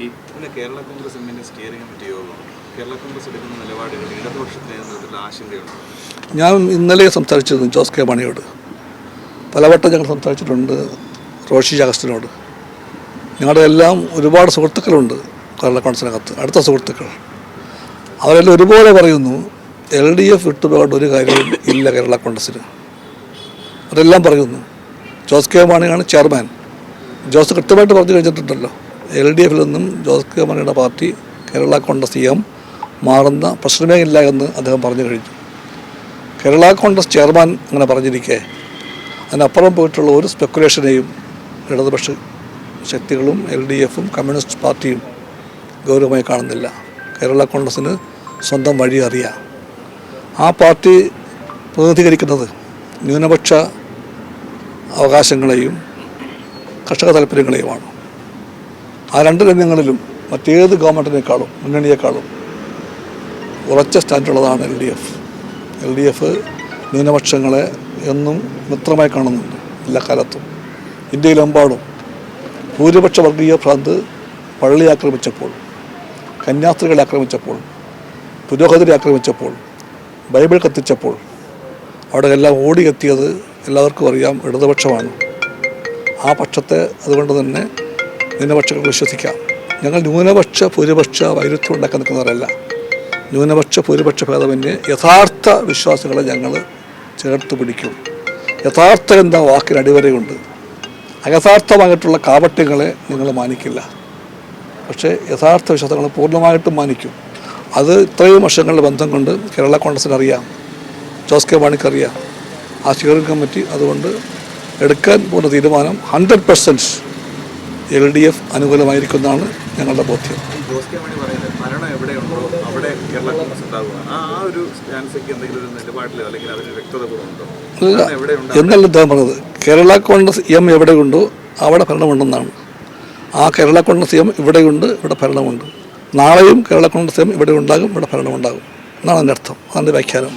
ഇന്ന് കേരള കോൺഗ്രസ് എമ്മിൻ്റെ steering committee യോഗം കേരള കോൺഗ്രസ് എടുക്കുന്ന നിലപാടുകൾ ഇടതുപക്ഷത്തിന് നേതൃത്വത്തിൽ ആശങ്കയുണ്ട്. ഞാൻ ഇന്നലെ സംസാരിച്ചിരുന്നു ജോസ് കെ മാണിയോട്. പലവട്ടം ഞങ്ങൾ സംസാരിച്ചിട്ടുണ്ട് റോഷി അഗസ്റ്റിനോട്. ഞങ്ങളുടെ എല്ലാം ഒരുപാട് സുഹൃത്തുക്കളുണ്ട് കേരള കോൺഗ്രസിനകത്ത്, അടുത്ത സുഹൃത്തുക്കൾ. അവരെല്ലാം ഒരുപോലെ പറയുന്നു LDF വിട്ടുപോകേണ്ട ഒരു കാര്യവും ഇല്ല കേരള കോൺഗ്രസ്സിന്. അവരെല്ലാം പറയുന്നു ജോസ് കെ മാണിയാണ് ചെയർമാൻ. ജോസ് കൃത്യമായിട്ട് പറഞ്ഞു കഴിഞ്ഞിട്ടുണ്ടല്ലോ, LDFിൽ നിന്നും ജോസ് കെ മാണിയുടെ പാർട്ടി കേരള കോൺഗ്രസ് EM മാറുന്ന പ്രശ്നമേ ഇല്ല എന്ന് അദ്ദേഹം പറഞ്ഞു കഴിഞ്ഞു. കേരള കോൺഗ്രസ് ചെയർമാൻ അങ്ങനെ പറഞ്ഞിരിക്കെ അതിനപ്പുറം പോയിട്ടുള്ള ഒരു സ്പെക്കുലേഷനെയും ഇടതുപക്ഷ ശക്തികളും LDFും കമ്മ്യൂണിസ്റ്റ് പാർട്ടിയും ഗൗരവമായി കാണുന്നില്ല. കേരള കോൺഗ്രസ്സിന് സ്വന്തം വഴി അറിയാം. ആ പാർട്ടി പ്രതിനിധീകരിക്കുന്നത് ന്യൂനപക്ഷ അവകാശങ്ങളെയും കർഷക താല്പര്യങ്ങളെയുമാണ്. ആ രണ്ട് രംഗങ്ങളിലും മറ്റേത് ഗവൺമെൻറ്റിനേക്കാളും മുന്നണിയേക്കാളും ഉറച്ച സ്റ്റാൻഡുള്ളതാണ് LDF ന്യൂനപക്ഷങ്ങളെ എന്നും മിത്രമായി കാണുന്നുണ്ട്. എല്ലാ കാലത്തും ഇന്ത്യയിലെമ്പാടും ഭൂരിപക്ഷ വർഗീയ ഭ്രാന്ത് പള്ളി ആക്രമിച്ചപ്പോൾ, കന്യാസ്ത്രീകളെ ആക്രമിച്ചപ്പോൾ, പുരോഹിതരെ ആക്രമിച്ചപ്പോൾ, ബൈബിൾ കത്തിച്ചപ്പോൾ അവിടെ എല്ലാം ഓടിയെത്തിയത് എല്ലാവർക്കും അറിയാം, ഇടതുപക്ഷമാണ്. ആ പക്ഷത്തെ അതുകൊണ്ട് തന്നെ ന്യൂനപക്ഷങ്ങൾ വിശ്വസിക്കാം. ഞങ്ങൾ ന്യൂനപക്ഷ ഭൂരിപക്ഷ വൈരുദ്ധ്യം ഉണ്ടാക്കാൻ നിൽക്കുന്നവരല്ല. ന്യൂനപക്ഷ ഭൂരിപക്ഷ ഭേദമന്യേ യഥാർത്ഥ വിശ്വാസികളെ ഞങ്ങൾ ചേർത്ത് പിടിക്കും. യഥാർത്ഥം എന്ന വാക്കിന് അടിവരയുണ്ട്. അയഥാർത്ഥമായിട്ടുള്ള കാപട്യങ്ങളെ നിങ്ങൾ മാനിക്കില്ല, പക്ഷേ യഥാർത്ഥ വിശ്വാസങ്ങൾ പൂർണ്ണമായിട്ടും മാനിക്കും. അത് ഇത്രയും വർഷങ്ങളുടെ ബന്ധം കൊണ്ട് കേരള കോൺഗ്രസിനറിയാം, ജോസ് കെ മാണിക്കറിയാം. ആ സ്റ്റിയറിംഗ് കമ്മിറ്റി അതുകൊണ്ട് എടുക്കാൻ പോകുന്ന തീരുമാനം 100% LDF അനുകൂലമായിരിക്കുന്നതാണ് ഞങ്ങളുടെ ബോധ്യം. ജോസ് കെ മാണി പറയുന്നത് ഭരണം എവിടെയുണ്ടോ അവിടെ കേരള കോൺഗ്രസ് ഉണ്ടാകുക, ആ ഒരു സ്റ്റാൻസിക്ക് എന്തെങ്കിലും ഒരു നിലപാടിലോ അല്ലെങ്കിൽ അതിന് വ്യക്തത കുറവുണ്ടോ എന്നല്ല അദ്ദേഹം പറഞ്ഞത്. കേരള കോൺഗ്രസ് EM എവിടെയുണ്ടോ അവിടെ ഭരണമുണ്ടെന്നാണ്. ആ കേരള കോൺഗ്രസ് EM ഇവിടെയുണ്ട്, ഇവിടെ ഭരണമുണ്ട്. നാളെയും കേരള കോൺഗ്രസ് EM ഇവിടെ ഉണ്ടാകും, ഇവിടെ ഭരണമുണ്ടാകും എന്നാണ് എൻ്റെ അർത്ഥം. അതിൻ്റെ വ്യാഖ്യാനം.